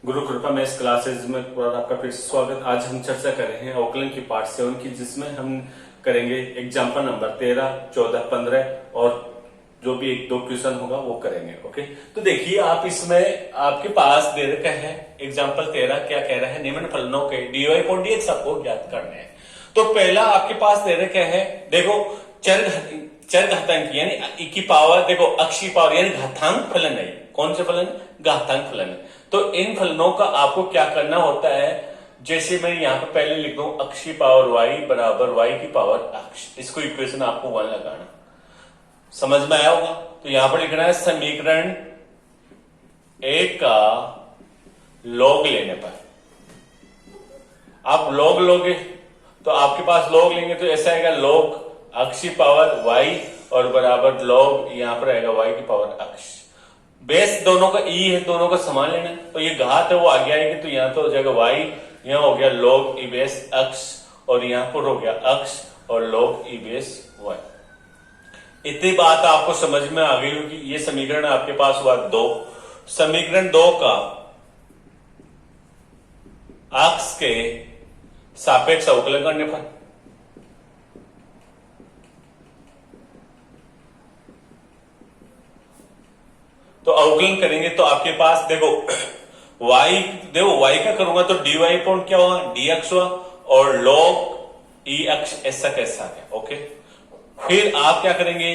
गुरु कृपा में इस क्लासेज में आपका फिर से स्वागत। आज हम चर्चा कर रहे हैं अवकलन की पार्ट 7 की, जिसमें हम करेंगे एग्जाम्पल नंबर 13, 14, 15 और जो भी एक दो क्वेश्चन होगा वो करेंगे। ओके, तो देखिए आप इसमें आपके पास दे रखा है एग्जाम्पल 13 क्या कह रहा है, निम्न फलनों के dy अपॉन dx आपको ज्ञात करने हैं। तो पहला आपके पास दे रखा है, देखो चर घातांक यानी e की पावर, देखो अक्षीय पावर यानी घातांक फलन है। कौन से फलन? घातांक फलन है। तो इन फलनों का आपको क्या करना होता है, जैसे मैं यहां पर पहले लिख दूं अक्षीय पावर y बराबर y की पावर अक्ष, इसको इक्वेशन आपको 1 लगाना। समझ में आया होगा? तो यहां पर लिखना है समीकरण 1 का लॉग लेने पर, आप लॉग लोगे तो आपके पास लॉग लेंगे तो ऐसा आएगा लॉग अक्षीय पावर y और बराबर लॉग यहां पर आएगा y की पावर अक्ष। बेस दोनों का ई है, दोनों का समान लेना है। तो ये घात है वो आगे आएगी, तो यहां तो हो जाएगा y, यहां हो गया log ई बेस अक्ष और यहां पर हो गया अक्ष और log ई बेस y। इतनी बात आपको समझ में आ गई होगी। ये समीकरण आपके पास हुआ 2। समीकरण 2 का अक्ष के सापेक्ष अवकलन करने पर तो अवकलन करेंगे तो आपके पास देखो y का करूंगा तो dy अपॉन क्या हुआ, dx हुआ और log ई अक्ष ऐसा कैसा है। ओके, फिर आप क्या करेंगे,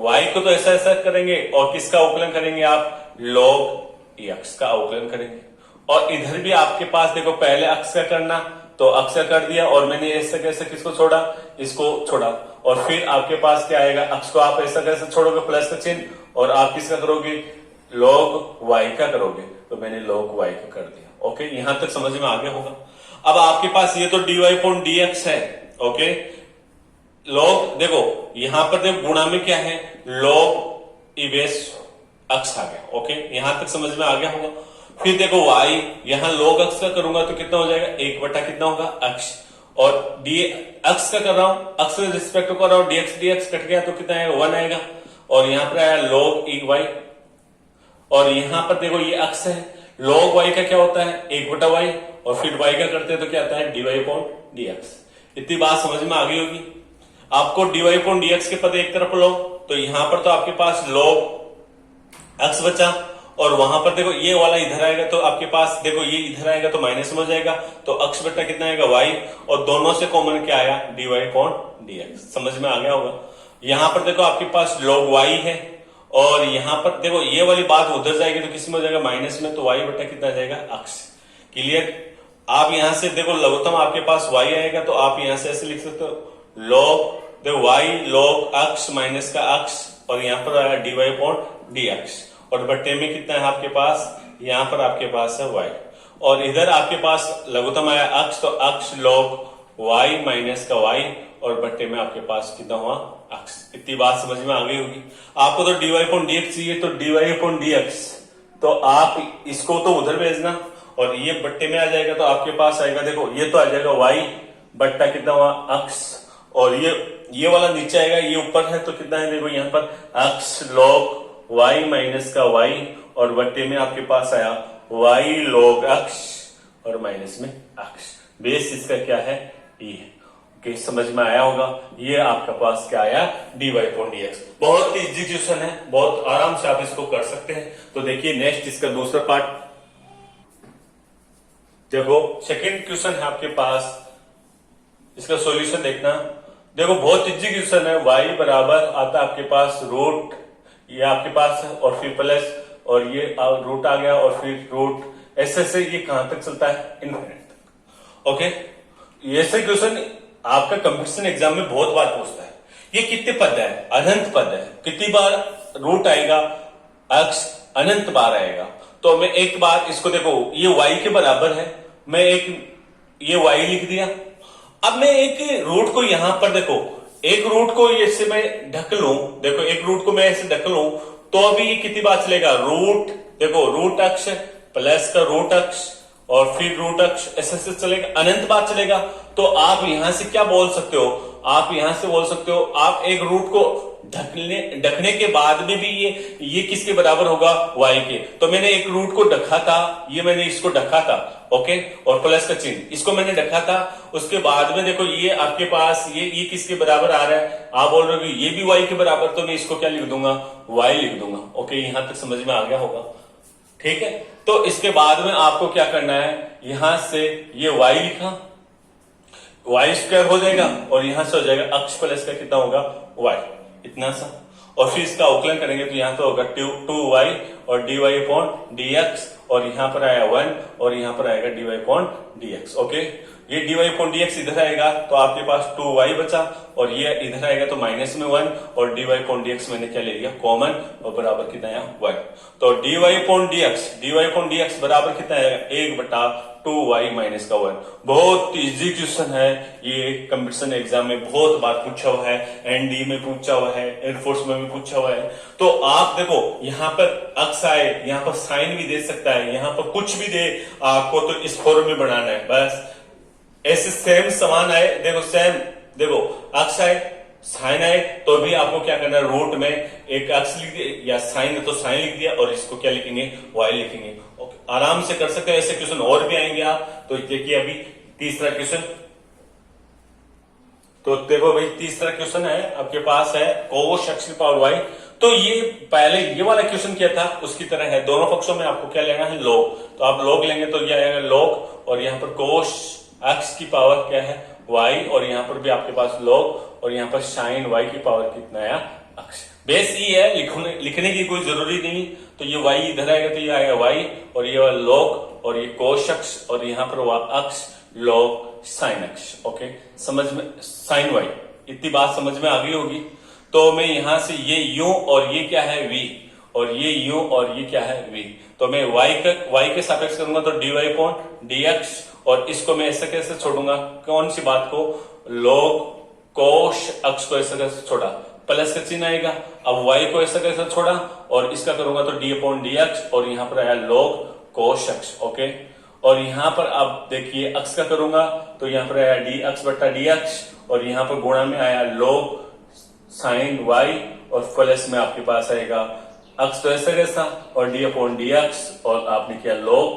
y को तो ऐसा ऐसा करेंगे और किसका अवकलन करेंगे आप, log ई अक्ष का अवकलन करेंगे। और इधर भी आपके पास देखो पहले अक्ष का करना तो अक्ष का कर दिया और मैंने ऐसा कैसे किसको छोड़ा, इसको छोड़ा। और फिर आपके पास क्या आएगा, अक्ष को आप ऐसा कैसे छोड़ोगे, प्लस का चिन्ह, और आप किसका करोगे, log y का करोगे। तो मैंने log y का कर दिया। ओके, यहां तक समझ में आ गया होगा। अब आपके पास ये तो dy अपॉन dx है। ओके, log देखो यहां पर देखो गुणा में क्या है, log ई बेस अक्ष आ गया। ओके, यहां तक समझ में आ गया होगा। फिर देखो y यहां log अक्ष का करूंगा तो कितना हो जाएगा, 1 बटा कितना होगा, अक्ष, और d अक्ष का कर रहा हूं, अक्ष के रिस्पेक्ट कर रहा हूं, dx कट गया तो कितना आएगा, 1 आएगा। और यहां पर आया log ई y, और यहां पर देखो ये अक्ष है, log y का क्या होता है, 1 बटा y, और फिर y का करते हैं तो क्या आता है, dy अपॉन dx। इतनी बात समझ में आ गई होगी। आपको dy अपॉन dx के पद एक तरफ लो तो यहां पर तो आपके पास log अक्ष बचा, और वहां पर देखो ये वाला इधर आएगा तो आपके पास देखो ये इधर आएगा तो माइनस में हो जाएगा, तो अक्ष बटा कितना आएगा, y, और दोनों से कॉमन क्या आया, dy अपॉन dx। समझ में आ गया होगा। यहां पर देखो आपके पास log y है, और यहां पर देखो ये वाली बात उधर जाएगी तो किस में हो जाएगा, माइनस में, तो y बटा कितना जाएगा, अक्ष। क्लियर? आप यहां से देखो लघुत्तम आपके पास y आएगा तो आप यहां से ऐसे लिख सकते हो, log देखो y log अक्ष माइनस का अक्ष, और यहां पर आया dy अपॉन dx, और बट्टे में कितना है आपके पास, यहां पर आपके पास है y, और इधर आपके पास लघुत्तम आया अक्ष तो अक्ष log y माइनस का y, और बट्टे में आपके पास कितना हुआ, अक्ष। इतनी बात समझ में आ गई होगी। आपको तो dy अपॉन dx चाहिए तो dy अपॉन dx, तो आप इसको तो उधर भेजना और ये बट्टे में आ जाएगा तो आपके पास आएगा, देखो ये तो आ जाएगा y बट्टा कितना हुआ, अक्ष, और ये वाला नीचे आएगा, ये ऊपर है तो कितना है, देखो यहाँ पर अक्ष log y माइनस का y, और बट्टे में आपके पास आया y log अक्ष और माइनस में अक्ष। बेस इसका क्या है, e है। ओके, समझ में आया होगा। ये आपका पास क्या आया, dy अपॉन dx। बहुत इजी क्वेश्चन है, बहुत आराम से आप इसको कर सकते हैं। तो देखिए नेक्स्ट इसका दूसरा पार्ट देखो, सेकंड क्वेश्चन है आपके पास, इसका सॉल्यूशन देखना। देखो बहुत इजी क्वेश्चन है, y बराबर आता है आपके पास रूट, ये आपके पास है, और फिर प्लस, और ये रूट आ गया, और फिर रूट, ऐसे ये कहां तक चलता है, इनफिनिट तक। ओके, ऐसे क्वेश्चन आपका कंपटीशन एग्जाम में बहुत बार पूछता है। ये कितने पद है, अनंत पद है, कितनी बार रूट आएगा, अक्ष अनंत बार आएगा। तो मैं एक बार इसको देखो, ये y के बराबर है, मैं एक ये y लिख दिया। अब मैं एक रूट को यहां पर देखो, एक रूट को ऐसे मैं ढक लूं, देखो एक रूट को मैं ऐसे ढक लूं तो अभी ये कितनी बार चलेगा, रूट, देखो रूट अक्ष प्लस का रूट अक्ष और फिर रूट अक्ष ऐसे चलेगा, अनंत बार चलेगा। तो आप यहां से क्या बोल सकते हो, आप यहां से बोल सकते हो, आप एक रूट को ढकने के बाद में भी ये किसके बराबर होगा, y के। तो मैंने एक रूट को ढका था, ये मैंने इसको ढका था, ओके, और प्लस का चिन्ह इसको मैंने ढका था। उसके बाद में देखो ये आपके पास ये किसके बराबर आ रहा है, आप बोल रहे हो कि ये भी y के बराबर, तो मैं इसको क्या लिख दूंगा, y लिख दूंगा। ओके, यहां तक समझ में आ गया होगा, ठीक है। तो इसके बाद में आपको क्या करना है, यहां से ये y लिखा, y स्क्वायर हो जाएगा, और यहां से हो जाएगा अक्ष प्लस का कितना होगा, y, इतना सा। और फिर इसका अवकलन करेंगे तो यहां तो होगा 2y और dy अपॉन dx, और यहां पर आया 1 और यहां पर आएगा dy अपॉन dx। ओके, ये dy अपॉन dx इधर आएगा तो आपके पास 2y बचा, और ये इधर आएगा तो माइनस में 1, और dy अपॉन dx मैंने क्या ले लिया, कॉमन, और बराबर कितना आया, 1। तो dy अपॉन dx बराबर कितना आएगा, 1/2y माइनस का 1। बहुत इजी क्वेश्चन है ये, कंपटीशन एग्जाम में बहुत बार पूछा हुआ है, एनडी में पूछा हुआ है, एयरफोर्स में भी पूछा हुआ है। तो आप देखो यहाँ पर अक्स आए, यहाँ पर साइन भी दे सकता है, यहाँ पर कुछ भी दे आपको, तो इस फॉर्म में बनाना है बस। ऐसे सेम समान आए, देखो सेम, देखो अक्स आए, साइन आए, तो भी आपको क्या करना है, रूट में एक अक्स लिख दिया या साइन है तो साइन लिख दिया, और इसको क्या लिखेंगे, y लिखेंगे। ओके, आराम से कर सकते हैं, ऐसे क्वेश्चन और भी आएंगे आप। तो देखिए अभी तीसरा क्वेश्चन, तो देखो भाई तीसरा क्वेश्चन है आपके पास है कोस x की पावर y। तो ये पहले ये वाला क्वेश्चन क्या था उसकी तरह है, दोनों पक्षों में आपको क्या लेना है, log। तो आप log लेंगे तो ये आएगा log, और यहाँ पर कोस x की पावर क्या है, y, और यहाँ पर भी आपके पास log, और यहाँ पर साइन y की पावर कितना आया, अक्ष। बेस ये है, लिखने की कोई जरूरी नहीं। तो ये y इधर आएगा तो ये आएगा y, और ये log, और ये कोस x, और यहाँ पर अक्ष log साइन अक्ष। ओके, समझ में, साइन y, इतनी बात समझ में आ गई होगी। तो मैं यहां से ये u और ये क्या है v, और ये u और ये क्या है v, तो मैं y के सापेक्ष करूंगा तो dy अपॉन dx, और इसको मैं ऐसे कैसे छोड़ूंगा, कौन सी बात को, log कोस अक्ष को ऐसे कैसे छोड़ा, प्लस का चिन्ह आएगा। अब y को ऐसा कैसे छोड़ा, और इसका करूंगा तो d अपॉन dx, और यहां पर आया log कोस अक्ष। ओके, और यहां पर अब देखिए अक्ष का करूंगा तो यहां पर आया डी अक्ष बट्टा डी अक्ष, और यहां पर गुणा में आया log साइन y, और प्लस में आपके पास आएगा अक्ष तो ऐसा कैसा, और डी अपॉन डी अक्ष, और आपने किया log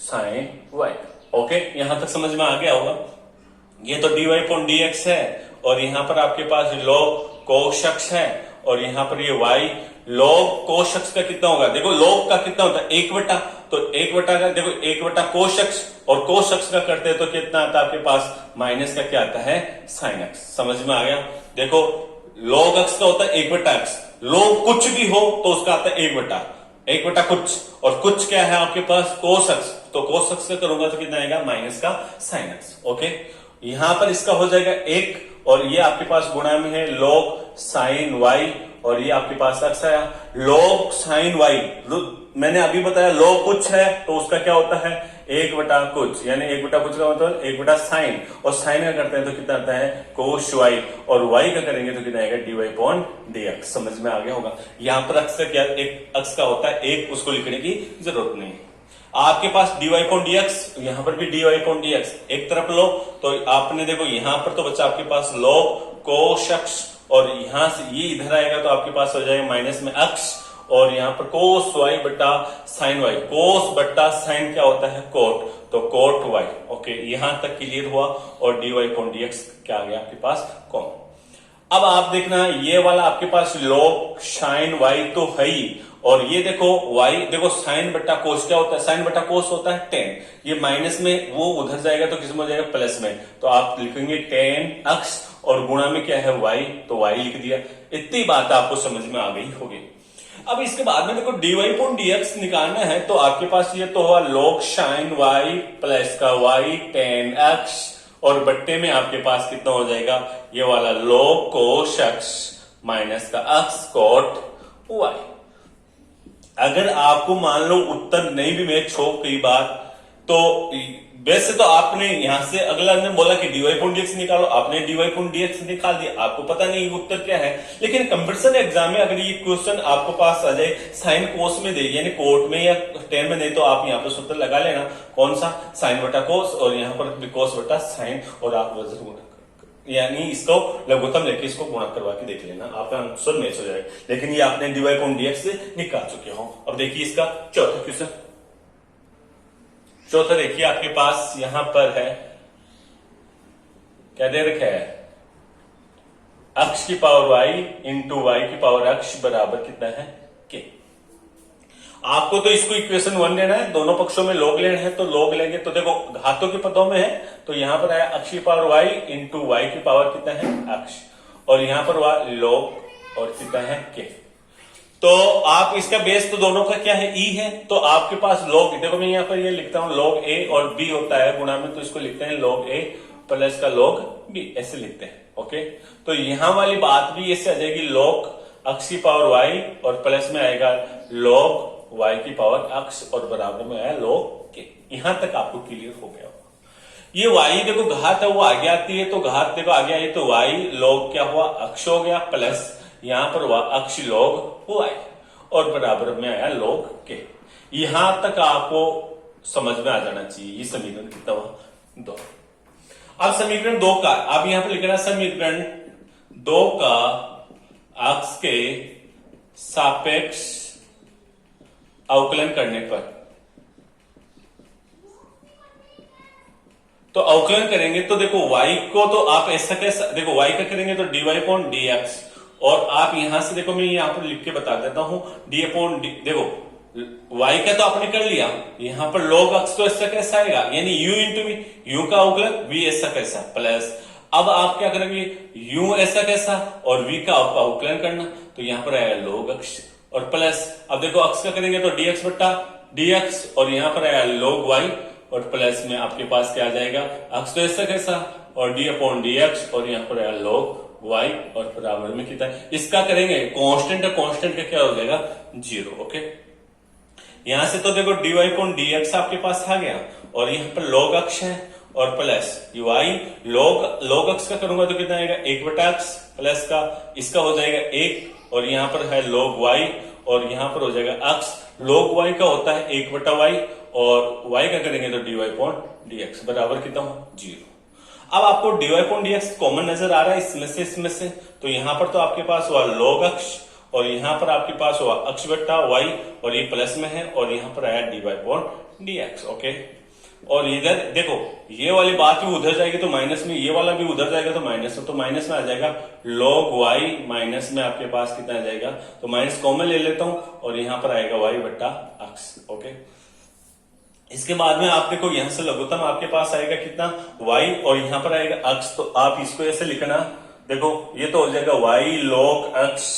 साइन y। ओके, यहां तक समझ में आ गया होगा। ये तो dy अपॉन dx है, और यहां पर आपके पास log कोस अक्ष है, और यहां पर ये y log कोस अक्ष का कितना होगा, देखो log का कितना होता है, 1/, तो 1/, का देखो 1/, कोस अक्ष, और कोस अक्ष का करते हैं तो कितना आता है आपके पास, माइनस का क्या आता है, साइन अक्ष। समझ में आ गया। देखो log अक्ष का होता है 1/x, log कुछ भी हो तो उसका आता है 1/, कुछ, और कुछ क्या है आपके पास, कोस अक्ष, तो कोस अक्ष का करूंगा तो कितना आएगा, माइनस का साइन अक्ष। ओके, यहां पर इसका हो जाएगा 1, और ये आपके पास गुणा में है log साइन y, और ये आपके पास अक्ष आया log साइन y। मैंने अभी बताया log कुछ है तो उसका क्या होता है, 1/, कुछ, यानी 1/, कुछ का मतलब 1/, साइन, और साइन का करते हैं तो कितना आता है, कोस y, और y का करेंगे तो कितना आएगा, dy अपॉन dx। समझ में आ गया होगा। यहां पर अक्ष का क्या, एक अक्ष का होता है 1, उसको लिखने की जरूरत नहीं। आपके पास dy अपॉन dx, यहां पर भी dy अपॉन dx, एक तरफ लो तो आपने देखो यहां पर तो बच्चा आपके पास log कोस अक्ष, और यहां से ये इधर आएगा तो आपके पास हो जाएगा माइनस में अक्ष, और यहां पर कोस y बट्टा साइन y, कोस बट्टा साइन क्या होता है, कोट, तो कोट y। ओके, यहां तक क्लियर हुआ, और dy अपॉन dx क्या आ गया आपके पास, कॉमन। अब आप देखना ये वाला आपके पास log साइन y तो है ही, और ये देखो y, देखो साइन बट्टा कोस क्या होता है, साइन बट्टा कोस होता है tan, ये माइनस में वो उधर जाएगा तो किसमें हो जाएगा, प्लस में, तो आप लिखेंगे tan अक्ष, और गुणा में क्या है y, तो y लिख दिया। इतनी बात आपको समझ में आ गई होगी। अब इसके बाद में देखो dy अपॉन dx निकालना है, तो आपके पास ये तो हुआ log साइन y प्लस का y tan x, और बट्टे में आपके पास कितना हो जाएगा, ये वाला log कोस x माइनस का x कोट y। अगर आपको मान लो उत्तर नहीं भी मैच हो कई बार, तो वैसे तो आपने यहां से अगला ने बोला कि dy अपॉन dx निकालो, आपने dy अपॉन dx निकाल दिया, आपको पता नहीं उत्तर क्या है। लेकिन कंपटीशन एग्जाम में अगर ये क्वेश्चन आपको पास आ जाए साइन कोस में दे, यानी कोट में या टेन में दे, तो आप यहाँ पर सूत्र लगा लेना, कौन सा, साइन बटा कोस, और यहाँ पर कोस बटा साइन, और आप यानी इसको लघुत्तम लेके इसको गुणा करवा के देख लेना, आपका आंसर मैच हो जाएगा। लेकिन ये आपने dy अपॉन dx से निकाल चुके हो। अब देखिए इसका चौथा क्वेश्चन। चौथा देखिए आपके पास यहां पर है, क्या दे रखा है, अक्ष की पावर y इंटू वाई की पावर अक्ष बराबर कितना है k। आपको तो इसको इक्वेशन 1 लेना है, दोनों पक्षों में log लेना है, तो log लेंगे तो देखो घातों के पदों में है, तो यहां पर आया अक्ष की पावर y इंटू वाई की पावर कितना है अक्ष, और यहां पर log और कितना है k। तो आप इसका बेस तो दोनों का क्या है, e है, तो आपके पास log, देखो मैं यहां पर ये लिखता हूं log a और b होता है गुणा में, तो इसको लिखते हैं log a प्लस का log b, ऐसे लिखते हैं। ओके, तो यहां वाली बात भी ऐसे आ जाएगी, log अक्ष की पावर y और प्लस में आएगा log y की पावर अक्ष और बराबर में आया log k। यहां तक आपको क्लियर हो गया होगा। ये y देखो घात है वो आगे आती है, तो घात देखो आगे आई तो y log क्या हुआ अक्ष हो गया, प्लस यहां पर हुआ अक्ष log y और बराबर में आया log k। यहां तक आपको समझ में आ जाना चाहिए। ये समीकरण कितना हुआ 2। अब समीकरण 2 का आप यहां पर लिखना, समीकरण 2 का अक्ष के सापेक्ष अवकलन करने पर, तो अवकलन करेंगे तो देखो y को तो आप ऐसा कैसा, देखो y का करेंगे तो dy अपॉन dx, और आप यहां से देखो मैं यहां पर लिख के बता देता हूं d अपॉन डी, देखो y का तो आपने कर लिया, यहां पर log अक्ष तो ऐसा कैसा आएगा, यानी u इंटू v, u का अवकलन v ऐसा कैसा, प्लस अब आप क्या करेंगे u ऐसा कैसा और v का अवकलन करना, तो यहां पर आएगा log अक्ष और प्लस, अब देखो अक्ष का करेंगे तो dx बट्टा dx और यहां पर आया log y और प्लस में आपके पास क्या आ जाएगा, अक्ष तो ऐसा कैसा और d अपॉन dx और यहां पर आया log y और बराबर में कितना, इसका करेंगे कांस्टेंट है, कांस्टेंट का क्या हो जाएगा 0। ओके, यहां से तो देखो dy अपॉन dx आपके पास आ गया और यहां पर log अक्ष है और प्लस y log अक्ष का करूंगा तो कितना आएगा 1 बटा अक्ष प्लस का इसका हो जाएगा 1 और यहां पर है log y और यहां पर हो जाएगा अक्ष log y का होता है 1 बटा y और y का करेंगे तो dy अपॉन dx बराबर कितना हो 0। अब आपको dy अपॉन dx कॉमन नजर आ रहा है इसमें से, तो यहां पर तो आपके पास हुआ log अक्ष और यहां पर आपके पास हुआ अक्ष बट्टा y और ये प्लस में है और यहां पर आया dy अपॉन dx। ओके, और इधर देखो ये वाली बात भी उधर जाएगी तो माइनस में, ये वाला भी उधर जाएगा तो माइनस में, तो माइनस में आ जाएगा log y माइनस में आपके पास कितना आ जाएगा, तो माइनस कॉमन ले लेता हूं और यहां पर आएगा y बट्टा अक्ष। ओके, इसके बाद में आप देखो यहां से लघुत्तम आपके पास आएगा कितना y और यहां पर आएगा अक्ष, तो आप इसको ऐसे लिखना, देखो ये तो हो जाएगा y log अक्ष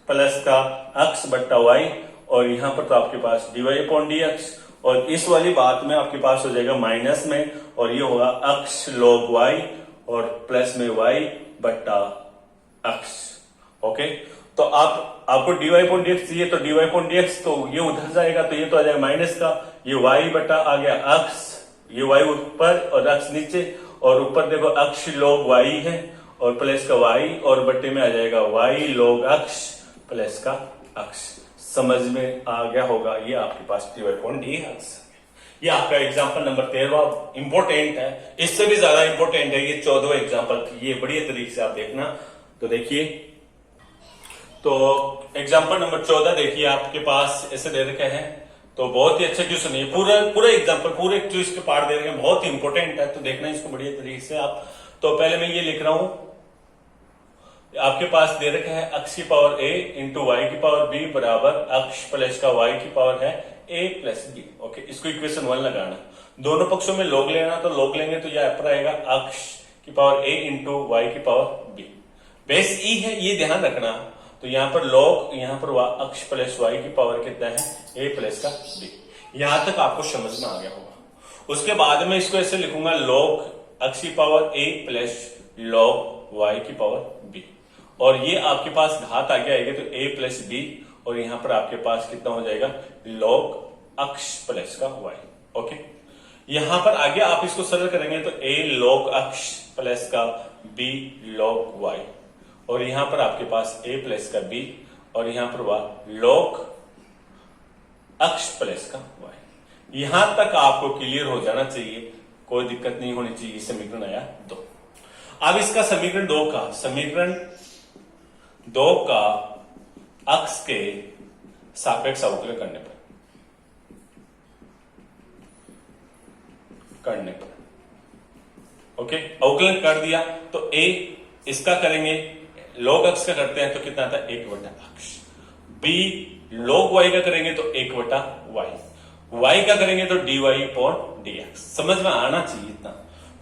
प्लस का अक्ष बट्टा y और यहां पर तो आपके पास dy अपॉन dx और इस वाली बात में आपके पास हो जाएगा माइनस में और ये होगा अक्ष log y और प्लस में y बट्टा अक्ष। ओके, तो आपको dy अपॉन dx चाहिए तो dy अपॉन dx तो ये उधर जाएगा तो ये तो आ जाएगा माइनस का, ये y बट्टा आ गया अक्ष, ये y ऊपर और अक्ष नीचे और ऊपर देखो अक्ष log y है और प्लस का y और बट्टे में आ जाएगा y log अक्ष प्लस का अक्ष। समझ में आ गया होगा, ये आपके पास dy अपॉन dx। ये आपका एग्जांपल नंबर 13 इंपोर्टेंट है, इससे भी ज्यादा इंपोर्टेंट है ये 14वां एग्जांपल, ये बढ़िया तरीके से आप देखना। तो देखिए, तो एग्जांपल नंबर 14 देखिए आपके पास ऐसे दे रखे हैं, तो बहुत ही अच्छा क्वेश्चन है, पूरा एग्जांपल पूरे जो इसके पार्ट दे रखे हैं बहुत ही इंपॉर्टेंट है, तो देखना इसको बढ़िया तरीके से आप। तो पहले मैं ये लिख रहा हूं, आपके पास दे रखा है अक्ष की पावर a इंटू वाई की पावर b बराबर अक्ष प्लस का y की पावर है a प्लस b। ओके, इसको इक्वेशन 1 लगाना, दोनों पक्षों में log लेना, तो log लेंगे तो यह पर आएगा अक्ष की पावर a इंटू वाई की पावर b, बेस e है ये ध्यान रखना, तो यहां पर log यहां पर हुआ अक्ष प्लस y की पावर कितना है a प्लस का b। यहां तक आपको समझ में आ गया होगा। उसके बाद में इसको ऐसे लिखूंगा log अक्ष की power a plus log y की पावर b और ये आपके पास घात आगे आएगी तो a प्लस बी और यहां पर आपके पास कितना हो जाएगा log अक्ष प्लस का y। ओके, यहां पर आगे आप इसको सरल करेंगे तो a log अक्ष प्लस का b log y और यहां पर आपके पास a प्लस का b और यहां पर हुआ log अक्ष प्लस का y। यहां तक आपको क्लियर हो जाना चाहिए, कोई दिक्कत नहीं होनी चाहिए। समीकरण आया 2। अब इसका समीकरण दो का अक्ष के सापेक्ष अवकलन करने पर ओके, अवकलन कर दिया तो a इसका करेंगे, log अक्ष का करते हैं तो कितना आता है 1/अक्ष। b log y का करेंगे तो 1/y, y का करेंगे तो dy/dx। समझ में आना चाहिए इतना।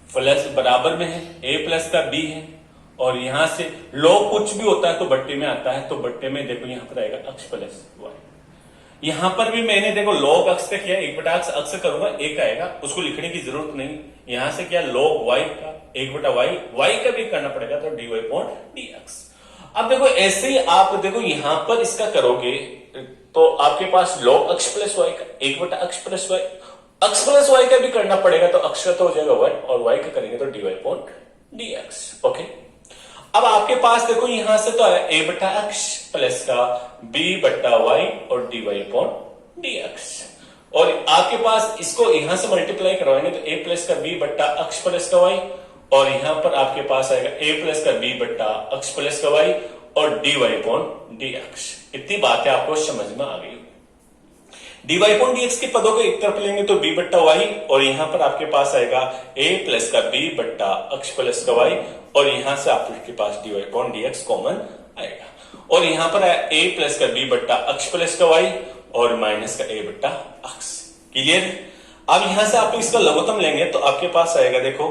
प्लस बराबर में है, a प्लस का b है, और यहां से log कुछ भी होता है तो बट्टे में आता है, तो बट्टे में देखो यहां पर आएगा अक्ष प्लस y। यहां पर भी मैंने देखो log अक्ष का किया, 1/अक्ष अक्ष करूंगा, एक आएगा, उसको लिखने की जरूरत नहीं। यहां से क्या log y का 1/y, y का भी करना पड़ेगा तो dy/dx। अब देखो ऐसे ही आप देखो यहां पर इसका करोगे तो आपके पास log अक्ष प्लस y का 1/अक्ष प्लस y, अक्ष प्लस y का भी करना पड़ेगा तो अक्ष का तो हो जाएगा 1 और y का करेंगे तो dy/dx। ओके, अब आपके पास देखो यहां से तो आया a/अक्ष प्लस का b/y और dy/dx, और आपके पास इसको यहां से मल्टीप्लाई करवाएंगे तो a प्लस का b/अक्ष प्लस का y, और यहां पर आपके पास आएगा a प्लस का b/अक्ष प्लस का y और dy/dx। इतनी बातें आपको समझ में आ गई। dy/dx के पदों को एक तरफ लेंगे तो b/y, और यहां पर आपके पास आएगा a प्लस का b/अक्ष प्लस का y, और यहां से आपके पास dy/dx कॉमन आएगा, और यहां पर आया a प्लस का b/अक्ष प्लस का y और माइनस का a/अक्ष। क्लियर? अब यहां से आप इसका लघुत्तम लेंगे तो आपके पास आएगा देखो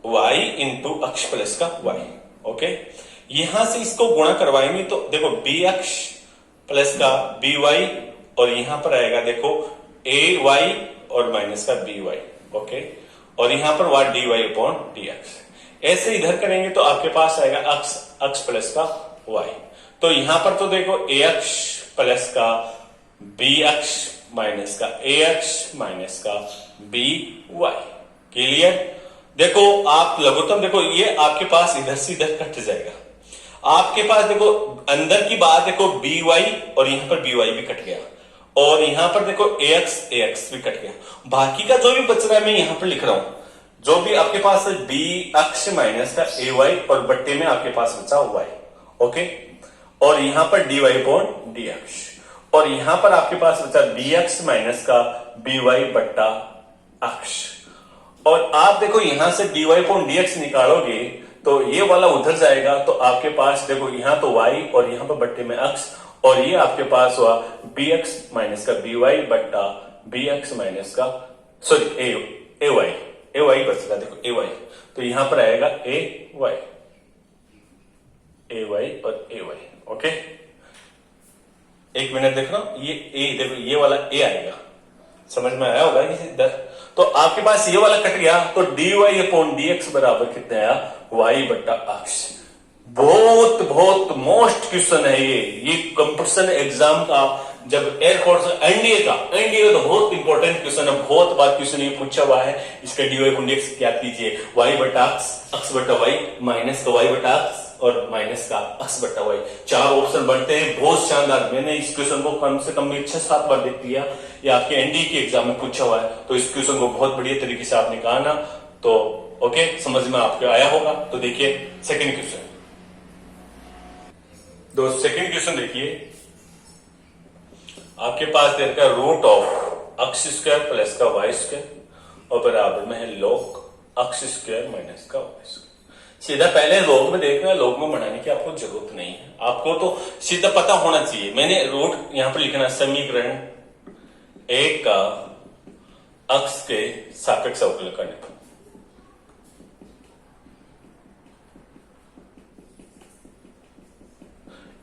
y इंटू अक्ष प्लस का y। ओके, यहां से इसको गुणा करवाएंगे तो देखो b अक्ष प्लस का by, और यहां पर आएगा देखो ay और माइनस का by। ओके, और यहां पर y dy/dx। ऐसे इधर करेंगे तो आपके पास आएगा अक्ष प्लस का y, तो यहां पर तो देखो a अक्ष प्लस का b अक्ष माइनस का a अक्ष माइनस का by। क्लियर? देखो आप लघुत्तम देखो ये आपके पास इधर से इधर कट जाएगा, आपके पास देखो अंदर की बात देखो by और यहां पर by भी कट गया, और यहां पर देखो ax भी कट गया। बाकी का जो भी बच रहा है मैं यहां पर लिख रहा हूं, जो भी आपके पास b अक्ष माइनस का ay और बट्टे में आपके पास बचा y। ओके, और यहां पर dy/dx, और यहां पर आपके पास बचा b अक्ष माइनस का by/अक्ष, और आप देखो यहां से dy/dx निकालोगे तो ये वाला उधर जाएगा, तो आपके पास देखो यहां तो y और यहां पर बट्टे में अक्ष, और ये आपके पास हुआ bx माइनस का by/bx माइनस का सॉरी ay बचेगा, देखो ay, तो यहां पर आएगा ay और ay। ओके, एक मिनट देखना, ये a देखो ये वाला a आएगा, समझ में आया होगा इधर, तो आपके पास ये वाला कट गया तो dy/dx बराबर कितना आया y/अक्ष। बहुत बहुत मोस्ट क्वेश्चन है ये कंपटीशन एग्जाम का, जब एयरफोर्स एनडीए का तो बहुत इंपॉर्टेंट क्वेश्चन है, बहुत बार क्वेश्चन ये पूछा हुआ है। इसका dy/dx क्या कीजिए y/अक्ष/y माइनस का y/अक्ष और माइनस का अक्ष/y, 4 ऑप्शन बनते हैं। बहुत शानदार, मैंने इस क्वेश्चन को कम से कम 6-7 बार देख लिया, ये आपके एनडीए के एग्जाम में पूछा हुआ है, तो इस क्वेश्चन को बहुत बढ़िया तरीके से आपने कहा ना, तो ओके समझ में आपको आया होगा। तो देखिए सेकंड क्वेश्चन, सेकंड क्वेश्चन देखिए, आपके पास दे रखा है रूट ऑफ अक्ष स्क्वायर प्लस का वाई स्क्वायर और बराबर में है लॉग अक्ष स्क्वायर माइनस का वाई स्क्वायर। सीधा पहले लॉग में देखना है, लॉग में बनाने की आपको जरूरत नहीं है, आपको तो सीधा पता होना चाहिए। मैंने रूट यहां पर लिखना समीकरण एक का अक्ष के सापेक्ष अवकलन करने पर।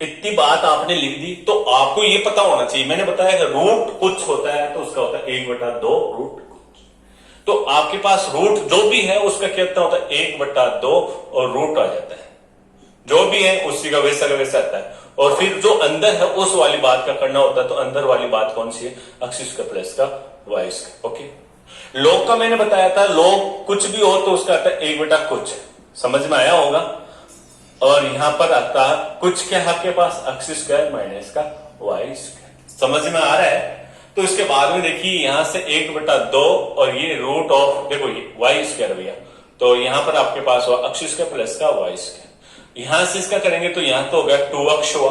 इतनी बात आपने लिख दी तो आपको ये पता होना चाहिए, मैंने बताया रूट कुछ होता है तो उसका होता है 1/2 रूट कुछ, तो आपके पास रूट जो भी है उसका कितना होता है 1/2 और रूट आ जाता है, जो भी है उसी का वैसा आता है। और फिर जो अंदर है उस वाली बात का करना होता है, तो अंदर वाली बात कौन सी है, अक्ष स्क्वायर प्लस का वाई स्क्वायर। ओके, लॉग का मैंने बताया था, लॉग कुछ भी हो तो उसका आता है 1/कुछ, समझ में आया होगा। और यहां पर आता कुछ क्या है आपके पास, अक्ष स्क्वायर माइनस का वाई स्क्वायर, समझ में आ रहा है। तो इसके बाद में देखिए यहां से 1/2 और ये रूट ऑफ देखो ये वाई स्क्वायर भैया, तो यहाँ पर आपके पास हुआ x स्क्वायर प्लस का y स्क्वायर। यहां से इसका करेंगे तो यहाँ तो होगा 2x हुआ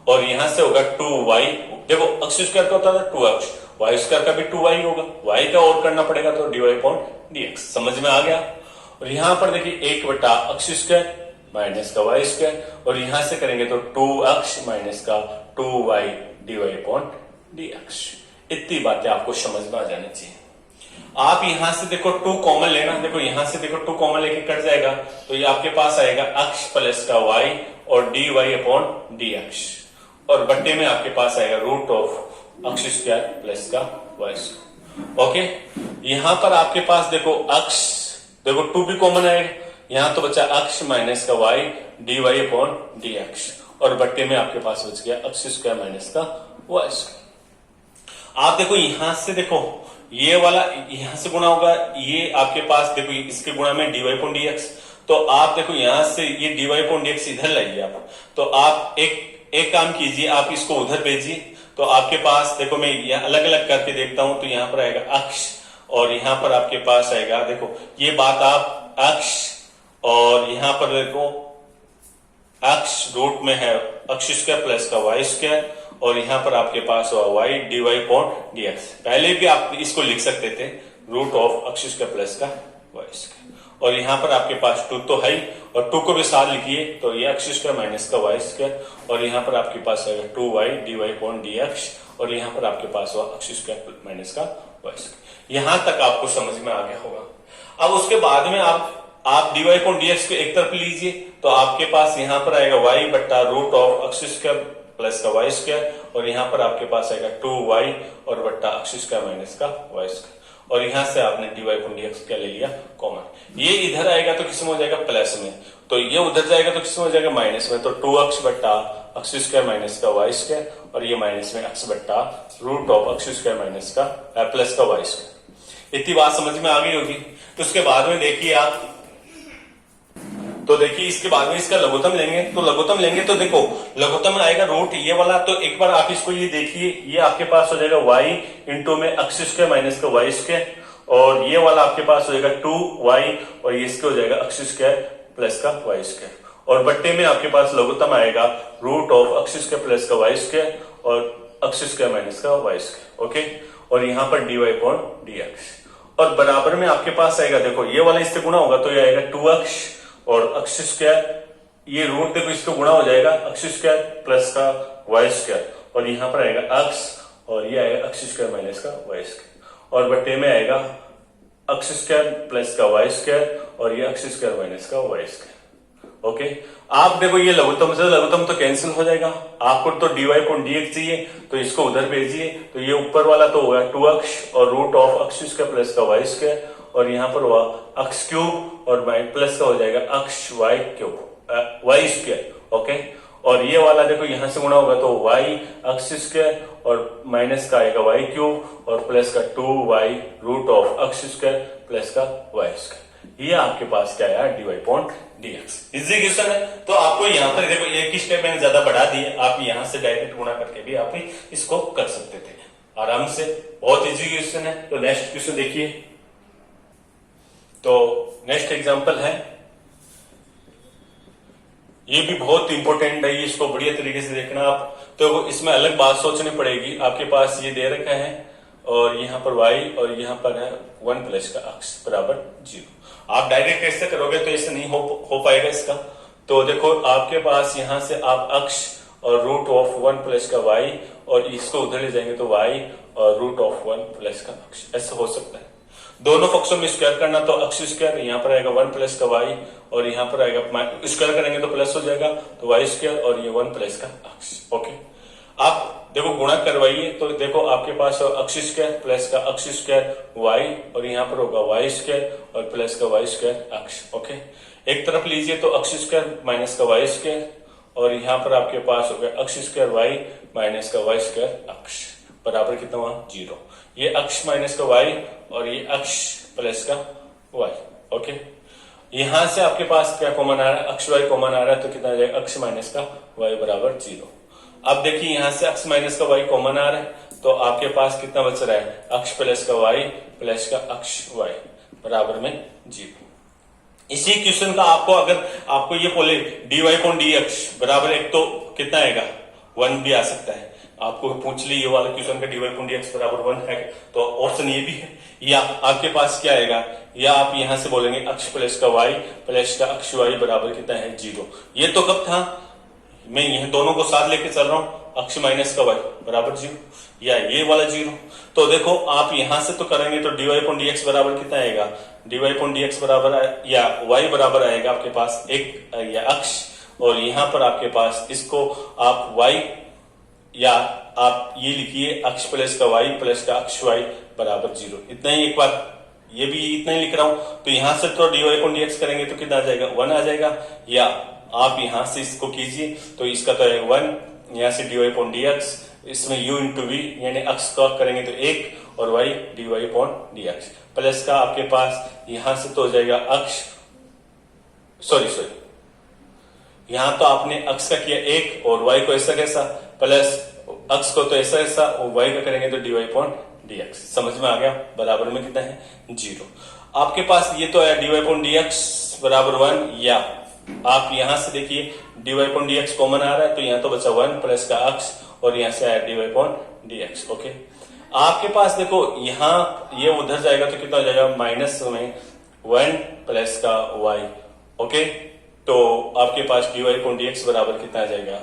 और यहां से होगा 2y। देखो x स्क्वायर का होता था 2x, y स्क्वायर का भी 2y होगा, y का और करना पड़ेगा तो dy अपॉन dx। समझ में आ गया। और यहां पर देखिए 1 बटा x स्क्वायर माइनस का y स्क्वायर और यहां से करेंगे तो 2x माइनस का 2y dy अपॉन dx। इतनी बातें आपको समझ में आ जानी चाहिए। आप यहां से देखो 2 कॉमन लेना, देखो यहां से देखो 2 कॉमन लेके कट जाएगा तो ये आपके पास आएगा x प्लस का y और dy अपॉन dx और बट्टे में आपके पास आएगा root of x square plus का y स्क्वायर। ओके, यहां पर आपके पास देखो x, देखो 2 भी कॉमन आएगा, यहां तो बचा x माइनस का y dy अपॉन dx और बट्टे में आपके पास बच गया x स्क्वायर माइनस का y स्क्वायर। आप देखो यहां से देखो ये वाला यहां से गुणा होगा, ये आपके पास देखो इसके गुणा में dy अपॉन dx, तो आप देखो यहां से ये dy अपॉन dx इधर लाइए आप, तो आप एक काम कीजिए, आप इसको उधर भेजिए तो आपके पास देखो मैं यहाँ अलग अलग करके देखता हूं तो यहाँ पर आएगा x और यहाँ पर आपके पास आएगा, देखो ये बात आप x और यहाँ पर देखो x रूट में है x स्क्वायर प्लस का y स्क्वायर और यहाँ पर आपके पास हुआ y dy अपॉन dx। पहले भी आप इसको लिख सकते थे root of x square plus का y स्क्वायर और यहाँ पर आपके पास 2 तो है और 2 को भी साथ लिखिए तो ये x स्क्वायर माइनस का y स्क्वायर और यहाँ पर आपके पास आएगा 2y dy अपॉन dx और यहाँ पर आपके पास हुआ x स्क्वायर माइनस का y स्क्वायर। यहाँ तक आपको समझ में आ गया होगा। अब उसके बाद में आप dy अपॉन dx को एक तरफ लीजिए तो आपके पास यहाँ पर आएगा y बट्टा root of x square plus का y स्क्वायर और यहाँ पर आपके पास आएगा 2y और बट्टा x स्क्वायर माइनस का y स्क्वायर और यहाँ से आपने dy अपॉन dx क्या ले लिया कॉमन। ये इधर आएगा तो किस में हो जाएगा प्लस में, तो ये उधर जाएगा तो किस में हो जाएगा माइनस में, तो 2x बट्टा x स्क्वायर माइनस का y स्क्वायर और ये माइनस में x बट्टा root of x square minus का प्लस का y स्क्वायर। इतनी बात समझ में आ गई होगी। तो उसके बाद में देखिए आप, तो देखिए इसके बाद में इसका लघुत्तम लेंगे, तो लघुत्तम लेंगे तो देखो लघुत्तम आएगा रूट ये वाला, तो एक बार आप इसको ये देखिए, ये आपके पास हो जाएगा y इंटू में x स्क्वायर माइनस का y स्क्वायर और ये वाला आपके पास हो जाएगा 2y और ये इसके हो जाएगा x स्क्वायर प्लस का y स्क्वायर और बट्टे में आपके पास लघुत्तम आएगा root of x square plus का y स्क्वायर और x स्क्वायर माइनस का y स्क्वायर। ओके, और यहाँ पर dy अपॉन dx और बराबर में आपके पास आएगा, देखो ये वाला इससे गुणा होगा तो ये आएगा 2x और x स्क्वायर, ये रूट देखो इसको गुणा हो जाएगा x स्क्वायर प्लस का y स्क्वायर और यहाँ पर आएगा x और ये आएगा x स्क्वायर माइनस का y स्क्वायर और बट्टे में आएगा x स्क्वायर प्लस का y स्क्वायर और ये x स्क्वायर माइनस का y स्क्वायर। ओके, आप देखो ये लघुत्तम से लघुत्तम तो कैंसिल हो जाएगा, आपको तो dy अपॉन dx चाहिए तो इसको उधर भेजिए, तो ये ऊपर वाला तो होगा 2x और root of x square plus का y स्क्वायर और यहाँ पर हुआ x क्यूब और प्लस का हो जाएगा x y cube y square. Okay, और ये वाला देखो यहाँ से गुणा होगा तो y x स्क्वायर और माइनस का आएगा y क्यूब और प्लस का 2y root of x square plus का y स्क्वायर। ये आपके पास क्या आया dy upon dx। Easy question है, तो आपको यहाँ पर देखो एक ही स्टेप मैंने ज्यादा बढ़ा दिए, आप यहाँ से डायरेक्ट गुणा करके भी आप इसको कर सकते थे आराम से, बहुत इजी क्वेश्चन है। तो नेक्स्ट क्वेश्चन देखिए, तो नेक्स्ट एग्जांपल है, ये भी बहुत इंपॉर्टेंट है, इसको बढ़िया तरीके से देखना आप। तो इसमें अलग बात सोचनी पड़ेगी, आपके पास ये दे रखा है और यहाँ पर y और यहाँ पर है 1 प्लस का x बराबर 0। आप डायरेक्ट ऐसे करोगे तो ऐसे नहीं हो पाएगा इसका। तो देखो आपके पास यहाँ से आप x और रूट ऑफ 1 प्लस का y और इसको उधर ले जाएंगे तो y और रूट ऑफ 1 प्लस का x, ऐसा हो सकता है। दोनों पक्षों में स्क्वायर करना तो x स्क्वायर, यहाँ पर आएगा 1 प्लस का y और यहाँ पर आएगा स्क्वायर करेंगे तो प्लस हो जाएगा तो y स्क्वायर और ये 1 प्लस का x। ओके, आप देखो गुणा करवाइए तो देखो आपके पास x स्क्वायर प्लस का x स्क्वायर y और यहाँ पर होगा y स्क्वायर और प्लस का y स्क्वायर x। ओके, एक तरफ लीजिए तो x स्क्वायर माइनस का y स्क्वायर और यहाँ पर आपके पास हो गया x स्क्वायर y माइनस का y स्क्वायर x बराबर कितना हुआ 0। ये x माइनस का y और ये x प्लस का y। ओके, यहां से आपके पास क्या कॉमन आ रहा है, x y कॉमन आ रहा है तो कितना आ जाएगा x माइनस का y बराबर 0। अब देखिए यहां से x माइनस का y कॉमन आ रहा है तो आपके पास कितना बच रहा है x प्लस का y प्लस का x y बराबर में 0। इसी क्वेश्चन का आपको अगर आपको ये बोले dy अपॉन dx बराबर एक तो कितना आएगा 1 भी आ सकता है। आपको पूछ ली ये वाला क्वेश्चन का dy अपॉन dx बराबर 1 है तो ऑप्शन ये भी है, या आपके पास क्या आएगा, या आप यहां से बोलेंगे अक्ष प्लस का y प्लस का अक्ष y बराबर कितना है 0। ये तो कब था, मैं यह दोनों को साथ लेके चल रहा हूं, अक्ष माइनस का y बराबर 0 या ये वाला 0। तो देखो आप यहां से तो करेंगे तो dy अपॉन dx बराबर कितना आएगा, dy अपॉन dx बराबर या y बराबर आएगा आपके पास एक या अक्ष, और यहां पर आपके पास इसको आप y या आप ये लिखिए अक्ष प्लस का y प्लस का अक्ष y बराबर 0। इतना ही, एक बार ये भी इतना ही लिख रहा हूं। तो यहां से तो dy अपॉन dx करेंगे तो कितना आ जाएगा 1 आ जाएगा, या आप यहां से इसको कीजिए तो इसका तो है 1, यहां से dy अपॉन dx, इसमें u इंटू v यानी अक्ष का करेंगे तो 1 और y dy upon dx plus का आपके पास यहां से तो हो जाएगा अक्ष, सॉरी यहां तो आपने अक्ष का किया 1 और y को ऐसा कैसा, प्लस अक्ष को तो ऐसा ऐसा और y का करेंगे तो dy अपॉन dx। समझ में आ गया, बराबर में कितना है 0। आपके पास ये तो है dy अपॉन dx बराबर 1, या आप यहां से देखिए dy अपॉन dx कॉमन आ रहा है तो यहां तो बचा 1 प्लस का अक्ष और यहां से आया dy अपॉन dx। ओके, आपके पास देखो यहां ये उधर जाएगा तो कितना हो जाएगा माइनस में 1 प्लस का y। ओके, तो आपके पास dy अपॉन dx बराबर कितना आ जाएगा,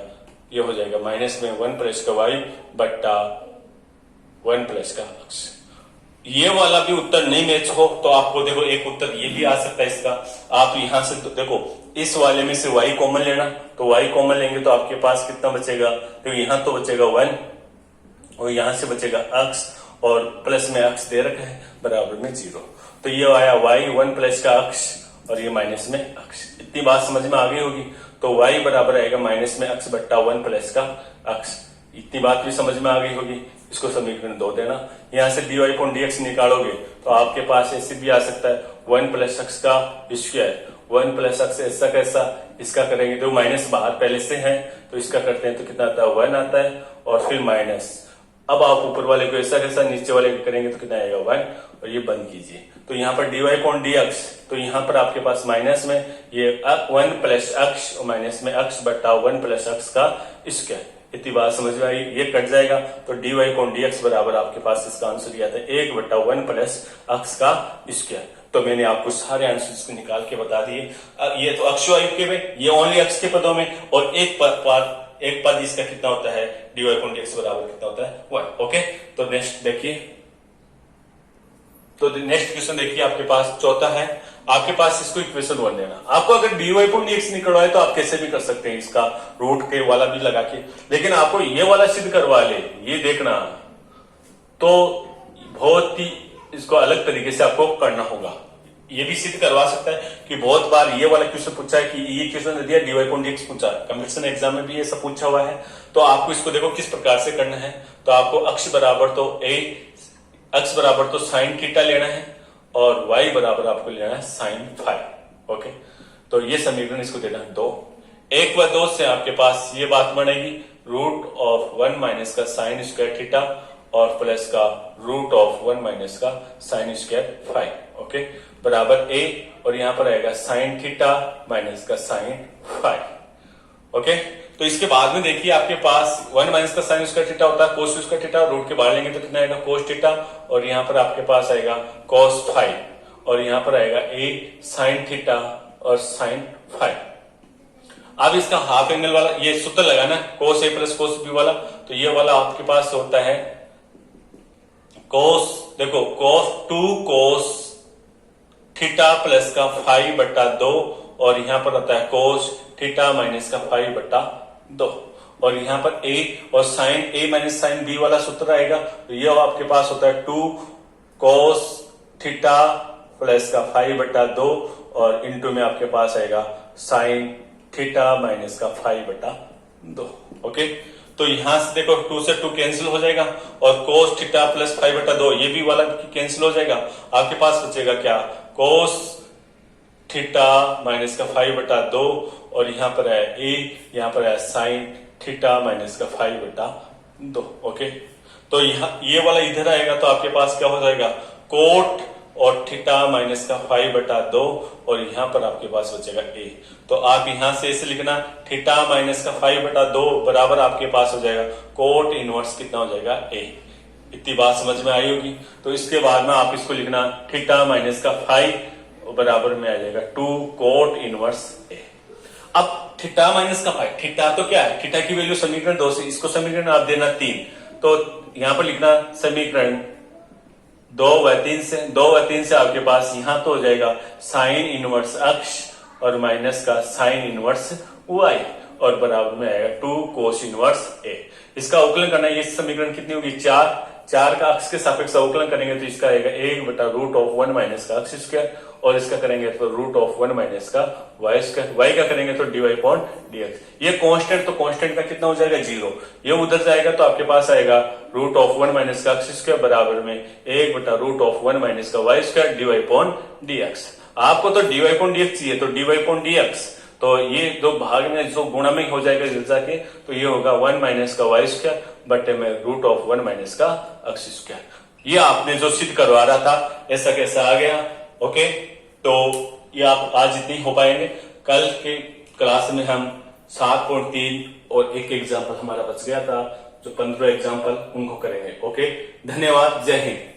ये हो जाएगा माइनस में 1 प्लस का y बट्टा 1 प्लस का अक्ष। ये वाला भी उत्तर नहीं मैच हो तो आपको देखो एक उत्तर ये भी आ सकता है इसका, आप यहां से तो देखो इस वाले में से y कॉमन लेना, तो y कॉमन लेंगे तो आपके पास कितना बचेगा, तो यहां तो बचेगा 1 और यहां से बचेगा अक्ष और प्लस में अक्ष दे रखा है बराबर में 0। तो ये आया y 1 प्लस का अक्ष और ये माइनस में अक्ष। इतनी बात समझ में आ गई होगी, तो y बराबर आएगा माइनस में अक्ष बट्टा 1 प्लस का अक्ष। इतनी बात भी समझ में आ गई होगी, इसको समीकरण 2 देना। यहां से dy अपॉन dx निकालोगे तो आपके पास ऐसे भी आ सकता है 1 प्लस अक्ष का स्क्वायर, 1 प्लस अक्ष ऐसा कैसा, इसका करेंगे तो माइनस बाहर पहले से है तो इसका करते हैं तो कितना आता है 1 आता है और फिर माइनस। अब आप ऊपर वाले को ऐसा कैसा नीचे वाले को करेंगे तो कितना आएगा 1 और ये बंद कीजिए। तो यहाँ पर dy अपॉन dx, तो यहाँ पर आपके पास माइनस में ये 1 प्लस अक्ष और माइनस में अक्ष बट्टा 1 प्लस अक्ष का स्क्वायर। इतनी बात समझ में आई, ये कट जाएगा तो dy अपॉन dx बराबर आपके पास इसका आंसर दिया था 1 बट्टा 1 प्लस अक्ष का स्क्वायर। तो मैंने आपको सारे आंसर्स को निकाल के बता दिए। ये तो अक्ष के में, ये ओनली अक्ष के पदों में, और एक पद इसका कितना होता है dy अपॉन dx बराबर कितना होता है 1। ओके, तो नेक्स्ट देखिए, तो नेक्स्ट क्वेश्चन देखिए आपके पास चौथा है, आपके पास इसको इक्वेशन 1 लेना। आपको अगर dy अपॉन dx निकलवाए तो आप कैसे भी कर सकते हैं, इसका रूट के वाला भी लगा के, लेकिन आपको ये वाला सिद्ध करवा ले, ये देखना तो बहुत ही इसको अलग तरीके से आपको करना होगा। ये भी सिद्ध करवा सकता है कि बहुत बार ये वाला क्वेश्चन पूछा है कि ये क्वेश्चन दिया dy अपॉन dx पूछा, कंपटीशन एग्जाम में भी ये सब पूछा हुआ है। तो आपको इसको देखो किस प्रकार से करना है, तो आपको अक्ष बराबर तो साइन थीटा लेना है और y बराबर आपको लेना है साइन फाइव। ओके, तो ये समीकरण इसको देना है 2। 1 व 2 से आपके पास ये बात बनेगी रूट ऑफ 1 माइनस का साइन स्क्वायर थीटा और प्लस का रूट ऑफ 1 माइनस का साइन स्क्वायर फाइव। ओके, बराबर a और यहां पर आएगा साइन थीटा माइनस का साइन फाइव। ओके, तो इसके बाद में देखिए आपके पास 1 माइनस का साइन स्क्वायर थीटा होता है कोस स्क्वायर थीटा, रूट के बाहर लेंगे तो कितना आएगा कोस थीटा और यहां पर आपके पास आएगा कोस फाइव और यहां पर आएगा a साइन थीटा और साइन फाइव। अब इसका हाफ एंगल वाला ये सूत्र लगाना कोस a प्लस कोस b वाला, तो ये वाला आपके पास होता है कोस, देखो कोस 2 कोस थीटा प्लस का 5 बट्टा 2 और यहां पर होता है कोस थीटा माइनस का 5 बट्टा 2 और यहां पर a और sine a minus sine b वाला सूत्र आएगा, तो ये आपके पास होता है 2 कोस थीटा प्लस का 5 बट्टा 2 और इंटू में आपके पास आएगा साइन थीटा माइनस का 5 बट्टा 2। ओके, तो यहां से देखो 2 से 2 कैंसिल हो जाएगा और कोस थीटा प्लस 5 बट्टा 2 ये भी वाला कैंसिल हो जाएगा, आपके पास बचेगा क्या कोस थीटा माइनस का 5 बट्टा 2 और यहां पर है a, यहां पर है साइन थीटा माइनस का 5 बट्टा 2। ओके, तो यहाँ ये वाला इधर आएगा तो आपके पास क्या हो जाएगा कोट और थीटा माइनस का 5/2 और यहाँ पर आपके पास बचेगा a। तो आप यहाँ से ऐसे लिखना थीटा माइनस का 5/2 बराबर आपके पास हो जाएगा कोट इनवर्स कितना हो जाएगा a। इतनी बात समझ में आई होगी। तो इसके बाद में आप इसको लिखना थीटा माइनस का 5 बराबर में आ जाएगा 2 कोट इनवर्स a। अब थीटा माइनस का 5, थीटा तो क्या है, थीटा की वैल्यू समीकरण 2 से, इसको समीकरण आप देना 3, तो यहां पर लिखना समीकरण 2 व 3 से आपके पास यहां तो हो जाएगा साइन इनवर्स अक्ष और माइनस का साइन इनवर्स y और बराबर में आएगा 2 कोस इनवर्स a। इसका अवकलन करना है, ये समीकरण कितनी होगी 4 का अक्ष के सापेक्ष अवकलन करेंगे तो इसका आएगा 1/√1 माइनस का अक्ष स्क्वायर और इसका करेंगे तो √1 माइनस का y स्क्वायर, y का करेंगे तो dy/dx। ये कांस्टेंट, तो कांस्टेंट का कितना हो जाएगा 0, ये उधर जाएगा तो आपके पास आएगा √1 माइनस का अक्ष स्क्वायर बराबर में 1/√1 माइनस का y स्क्वायर dy/dx। आपको तो dy/dx चाहिए, तो dy/dx तो ये दो भाग में जो गुणा में हो जाएगा जल जाके, तो ये होगा 1 माइनस का y स्क्वायर बटे में √1 माइनस का अक्ष स्क्वायर। ये आपने जो सिद्ध करवा रहा था ऐसा कैसा आ गया। ओके, तो ये आप आज इतने हो पाएंगे। कल के क्लास में हम 7.3 और एक एग्जाम्पल हमारा बच गया था, जो 15 एग्जाम्पल उनको करेंगे। ओके, धन्यवाद, जय हिंद।